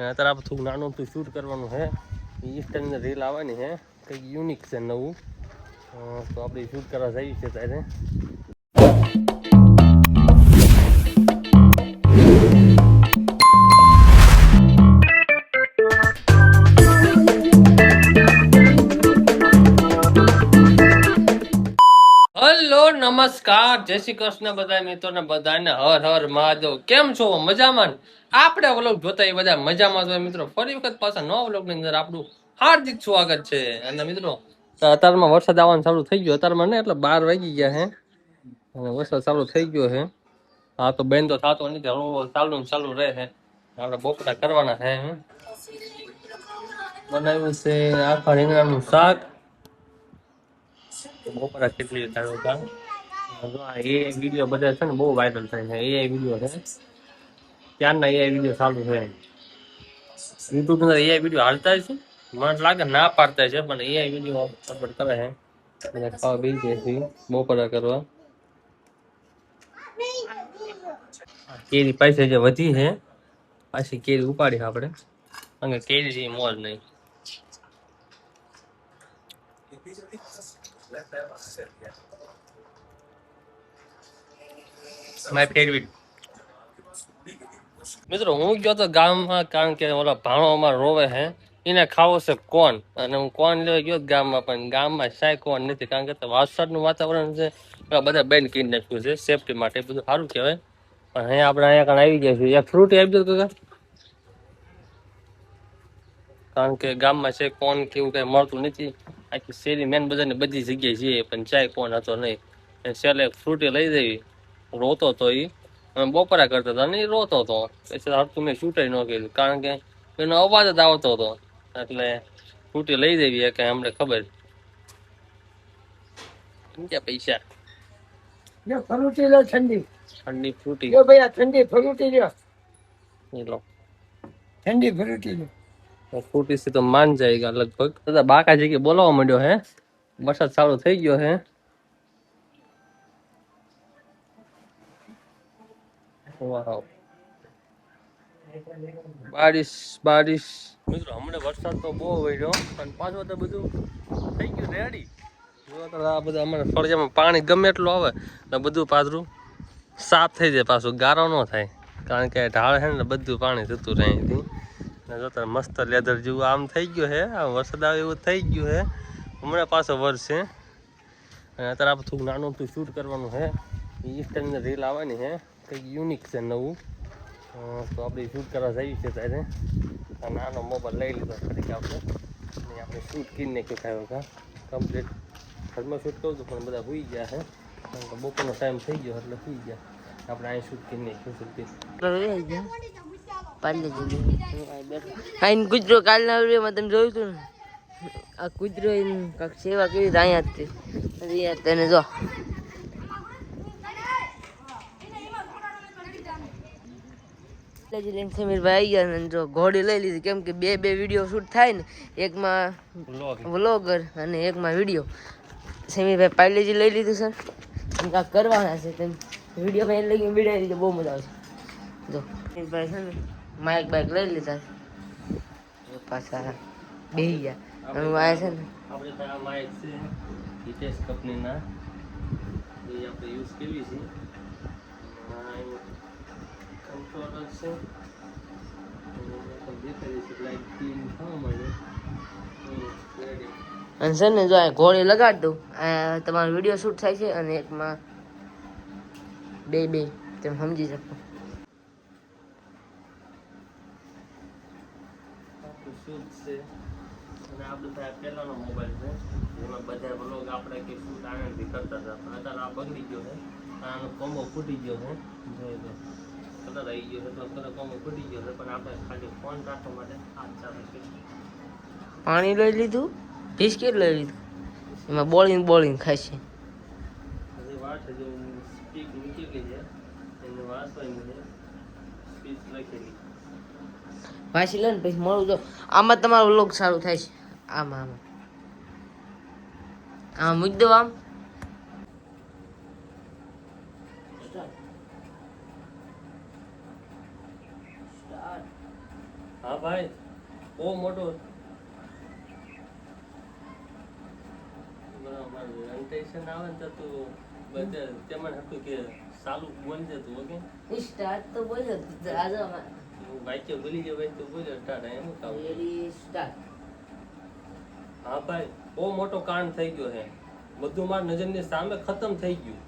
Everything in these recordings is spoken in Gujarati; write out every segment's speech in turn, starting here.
અત્યારે આપણે થોડું નાનું તો શૂટ કરવાનું છે. ઇન્સ્ટાની રીલ આવવાની છે, કંઈક યુનિક છે નવું. તો આપણે શૂટ કરવા જઈએ છીએ ત્યારે. હેલો નમસ્કાર, જય શ્રી કૃષ્ણ બધા મિત્રોને, બધાને હર હર મહાદેવ. કેમ છો? મજામાં? આપણે વ્લોગ જોતા એ બધા મજામાં છો મિત્રો. ફરી વખત પાછા નવા વ્લોગની અંદર આપણું હાર્દિક સ્વાગત છે. અને મિત્રો અત્યારમાં વરસાદ આવવાનું ચાલુ થઈ ગયો. અત્યારમાં ને એટલે 12 વાગી ગયા છે અને વરસાદ ચાલુ થઈ ગયો છે. હા તો બેન તો થતો નથી, ચાલુ રહે છે. આપણે બપોરા કરવાના છે. બનાવ્યું છે આખા રીંગણાનું શાક. બપોરા કેટલી એ વિડીયો બધા છે ને બહુ વાયરલ થાય છે. એ વિડીયો છે ત્યારના એ વિડીયો ચાલુ છે. યુટ્યુબ અંદર એ વિડીયો હાલતા છે. મને લાગે ના પાડતા છે, પણ એ વિડીયો અપલોડ કરે છે. ખાવા બેસી જાય છે બપોરા કરવા. કેરી પૈસે જે વધી છે, પાછી કેરી ઉપાડી આપણે. અને કેરી છે મોજ નહીં. My favourite. મિત્રો હું ગયો તો ગામમાં, કારણ કે ઓલા ભાણો અમાર રોવે છે, એને ખાવો છે કોણ. અને હું કોણ લેવા ગયો ગામમાં, પણ ગામમાં સાય કોણ નથી, કારણ કે વરસાદનું વાતાવરણ છે. બધા બેન કરી નાખ્યું છે સેફટી માટે, બધું સારું કહેવાય. પણ અહીંયા આપણે અહીંયા કારણે આવી ગયા છીએ. એક ફ્રૂટ આપી દો કાકા, કારણ કે ગામમાં છે કોણ કેવું કઈ મળતું નથી. આખી શેરી મેન બજારની બધી જગ્યાએ જઈએ પણ ચાય કોણ હતો નહીં. છેલ્લે ફ્રૂટી લઈ દેવી. રોતો હતો એ, બપોરા કરતા હતા ને એ રોતો હતો. પછી હરતું મેં છૂટાઈ ન કર્યું, કારણ કે એનો અવાજ જ આવતો હતો. એટલે ફ્રૂટી લઈ દેવી કે અમને ખબર ક્યાં પૈસા. ફ્રૂટી લો, ઠંડી ઠંડી ફ્રૂટી લો ભાઈ, ઠંડી ફ્રૂટી લો, લો ઠંડી ફ્રૂટી લો. ફ્રૂટી થી તો માન જાયગા લગભગ. દાદા બાકા જગ્યાએ બોલાવવા માંડ્યો હે. વરસાદ ચાલુ થઈ ગયો હે. વાવ, બારિશ. મિત્રો હમણાં વરસાદ તો બહુ પડ્યો, પણ પાછો તો બધું થઈ ગયું રેડી. આ બધા અમારે ફળિયામાં પાણી ગમે એટલું આવે ને બધું પાછું સાફ થઈ જાય, પાછું ગારો ન થાય, કારણ કે ઢાળ છે ને બધું પાણી જતું રહે અહીંથી. જોતા મસ્ત લેધર જેવું આમ થઈ ગયું છે. આ વરસાદ આવે એવું થઈ ગયું છે. હમણાં પાછો વરસે. અને અત્યારે આપણે થોડું નાનું તો શૂટ કરવાનું છે. ઇન્સ્ટાની રીલ આવવાની છે, કંઈક યુનિક છે નવું. તો આપણે શૂટ કરવા જઈએ છીએ ત્યારે. નાનો મોબાઈલ લઈ લીધો ફરીથી આપણે શૂટ કરી નાખ્યું ખાયો કા કમ્પ્લીટ. ઘરમાં શૂટ કરું છું પણ બધા સુઈ ગયા છે, કારણ કે બપોરનો ટાઈમ થઈ ગયો એટલે સુઈ ગયા. આપણે અહીં શૂટ કરી નાખ્યું શૂટ. કૂતરો કાલના વિડીયોમાં તમે જોયું હતું ને, આ કૂતરો કાંક સેવા કરી અહીંયા જ તેને જો સમીરભાઈ આવી ગયા ને જો ઘોડી લઈ લીધી, કેમ કે બે વિડીયો શૂટ થાય ને, એકમાં વ્લોગર અને એકમાં વિડીયો. સમીરભાઈ પાર્લેજી લઈ લીધું સર, કાંક કરવાના છે તેમ વિડીયો માં લઈ વિડાવી દીધો, બહુ મજા આવશે. જો સમીરભાઈ છે ને માઇક બાઇક લઈ લીધા પાછા બેસી ગયા. હું આ છે ને આપણે ત્યાં માઇક છે હિતેશ કંપનીના, એ આપણે યુઝ કેવી છે. કંટ્રોલર છે, અને સર ને જો આ ઘોડી લગાડી દઉં, તમારો વિડીયો શૂટ થાય છે, અને એકમાં બે તમે સમજી શકો. શૂટ છે. અને આપણું ત્યાં પહેલાનો મોબાઈલ છે, જેમાં બધા વ્લોગ આપણે કે શૂટ આનંદથી કરતા હતા, પણ અત્યારે આ બગડી ગયો છે. આનો કોમ્બો ફૂટી ગયો છે, જોઈ લો કલર આવી ગયો છે, તો કલર કોમ્બો ફૂટી ગયો છે. પણ આપણે ખાલી ફોન રાખવા માટે હાથ ચાલે છે. પાણી લઈ લીધું, બિસ્કિટ લઈ લીધું, એમાં બોલિંગ ખાય છે. હજી વાત છે, જો સ્પીક મૂકેલી છે એને વાંચવાની છે, સ્પીચ લખેલી વાંચી લે ને પછી મળું. જો આમાં તમારો વ્લોગ સારું થાય છે. આમાં મૂકી દો આમ. હા ભાઈ બહુ મોટો ટેન્શન આવે ને તો તું બધે તેમાં હતું કે ચાલુ બોલજે તું ઓકે સ્ટાર્ટ તો બોલ્યો આજે વાક્ય ભૂલી જાય ભાઈ તું બોલ્યો સ્ટાર્ટ એમ કામ રેડી સ્ટાર્ટ. હા ભાઈ બહુ મોટો કાંડ થઈ ગયો છે બધું મારી નજરની સામે ખતમ થઈ ગયું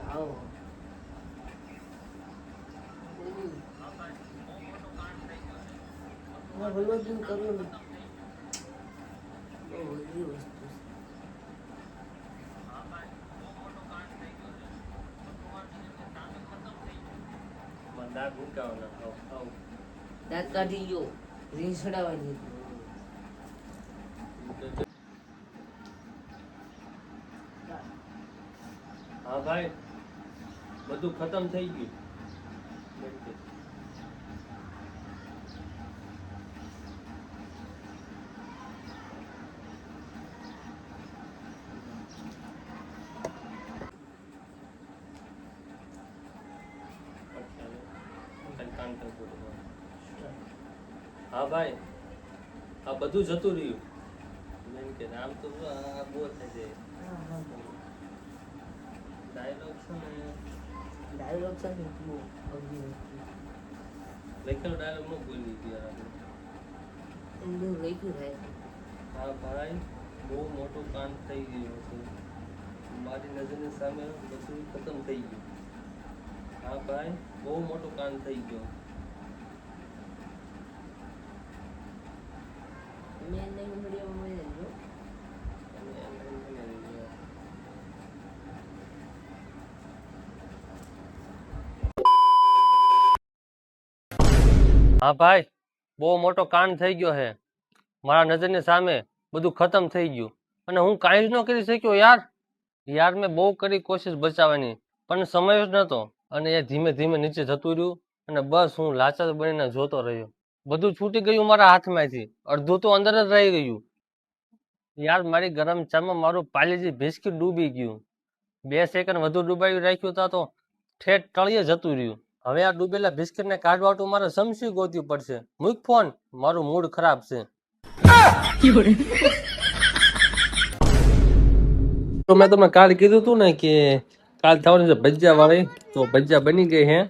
આવો ભલવદન કરવું ને બહુ અઘરી વસ્તુ છે. દાંત મૂકાવાના આવ દાંત કાઢી ગયો રીંસડાવાની હા ભાઈ બધું ખતમ થઈ ગયું હા ભાઈ આ બધું જતું રહ્યું મેં કે આમ તો આ બોર થઈ જાય ડાયલોગ છે ને ડાયલોગ છે ને બહુ અઘરી વસ્તુ લખેલો ડાયલોગ નો બોલી ગયા એમનું લખ્યું થાય. હા ભાઈ બહુ મોટું કાંડ થઈ ગયું છે મારી નજરની સામે બધું ખતમ થઈ ગયું હા ભાઈ બહુ મોટું કાંડ થઈ ગયું મેં નહીં મીડિયમ મળે જો હા ભાઈ બહુ મોટો કાંડ થઈ ગયો છે મારા નજરની સામે બધું ખતમ થઈ ગયું અને હું કાંઈ જ ન કરી શક્યો યાર મેં બહુ કરી કોશિશ બચાવવાની પણ સમય જ નહોતો અને એ ધીમે ધીમે નીચે જતું રહ્યું અને બસ હું લાચાર બનીને જોતો રહ્યો બધું છૂટી ગયું મારા હાથમાંથી અડધું તો અંદર જ રહી ગયું યાર મારી ગરમ ચામાં મારું પાલીજી બિસ્કિટ ડૂબી ગયું 2 સેકન્ડ વધુ ડૂબાવી રાખ્યું તા તો ઠેઠ તળિયે જતું રહ્યું હવે આ ડૂબેલા બિસ્કિટને કાઢવાટું મારે સમસી ગોતવું પડશે મૂક ફોન મારું મૂડ ખરાબ છે તો મેં તમને કાલ કીધું હતું ને કે કાલ થવાની છે ભજીયા વાળી તો ભજીયા બની ગઈ હે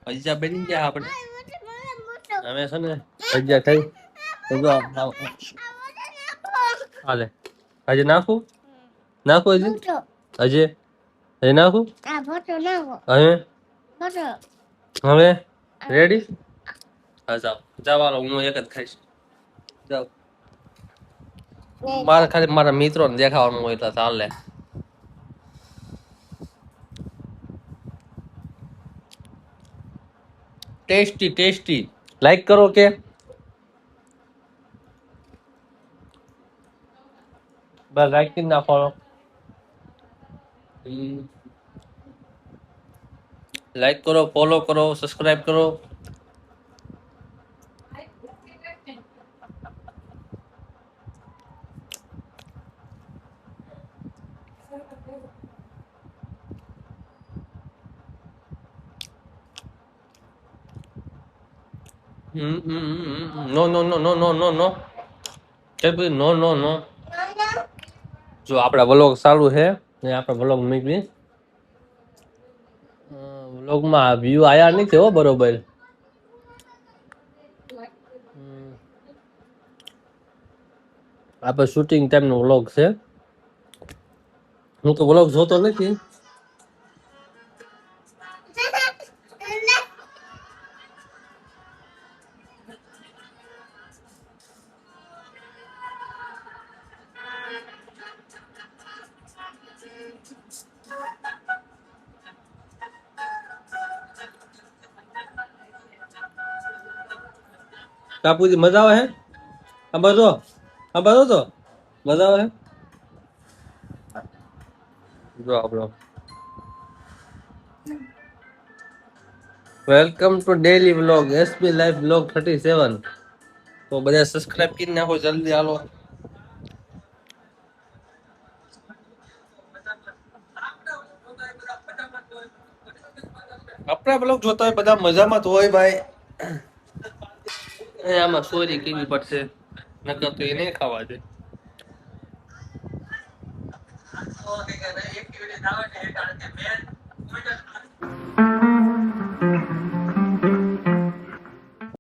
ભજીયા બની ગયા આપણે હવે છે ને ભજીયા ખાઈ હાલે હજી નાખું હજી નાખું હવે રેડી હા જાવ હાલો હું એક જ ખાઈશ જાવ મારે ખાલી મારા મિત્રોને દેખાવાનું હોય તો ચાલે ટેસ્ટી લાઈક કરો કે બસ લાઈક કરી નાખો લાઈક કરો ફોલો કરો સબસ્ક્રાઇબ કરો નો નો નો નો નો નો નો નો નો નો જો આપણા વ્લોગ ચાલુ છે ને આપણા વ્લોગ મૂકી વ્લોગમાં વ્યૂ આયા નથી હો બરોબર આપણે શૂટિંગ ટાઈમનો વ્લોગ છે હું તો વ્લોગ જોતો નથી કાપુજી મજા આવે હે આ બધો તો મજા આવે હે જો આપણો welcome to daily vlog SB live vlog 37 તો બધા સબસ્ક્રાઇબ કરી નાખો જલ્દી હાલો આપણા બ્લોગ જોતા હોય બધા મજામાં તો હોય ભાઈ આમાં સોરી કેવી પડશે, નકર તો એ નહીં ખાવા દે.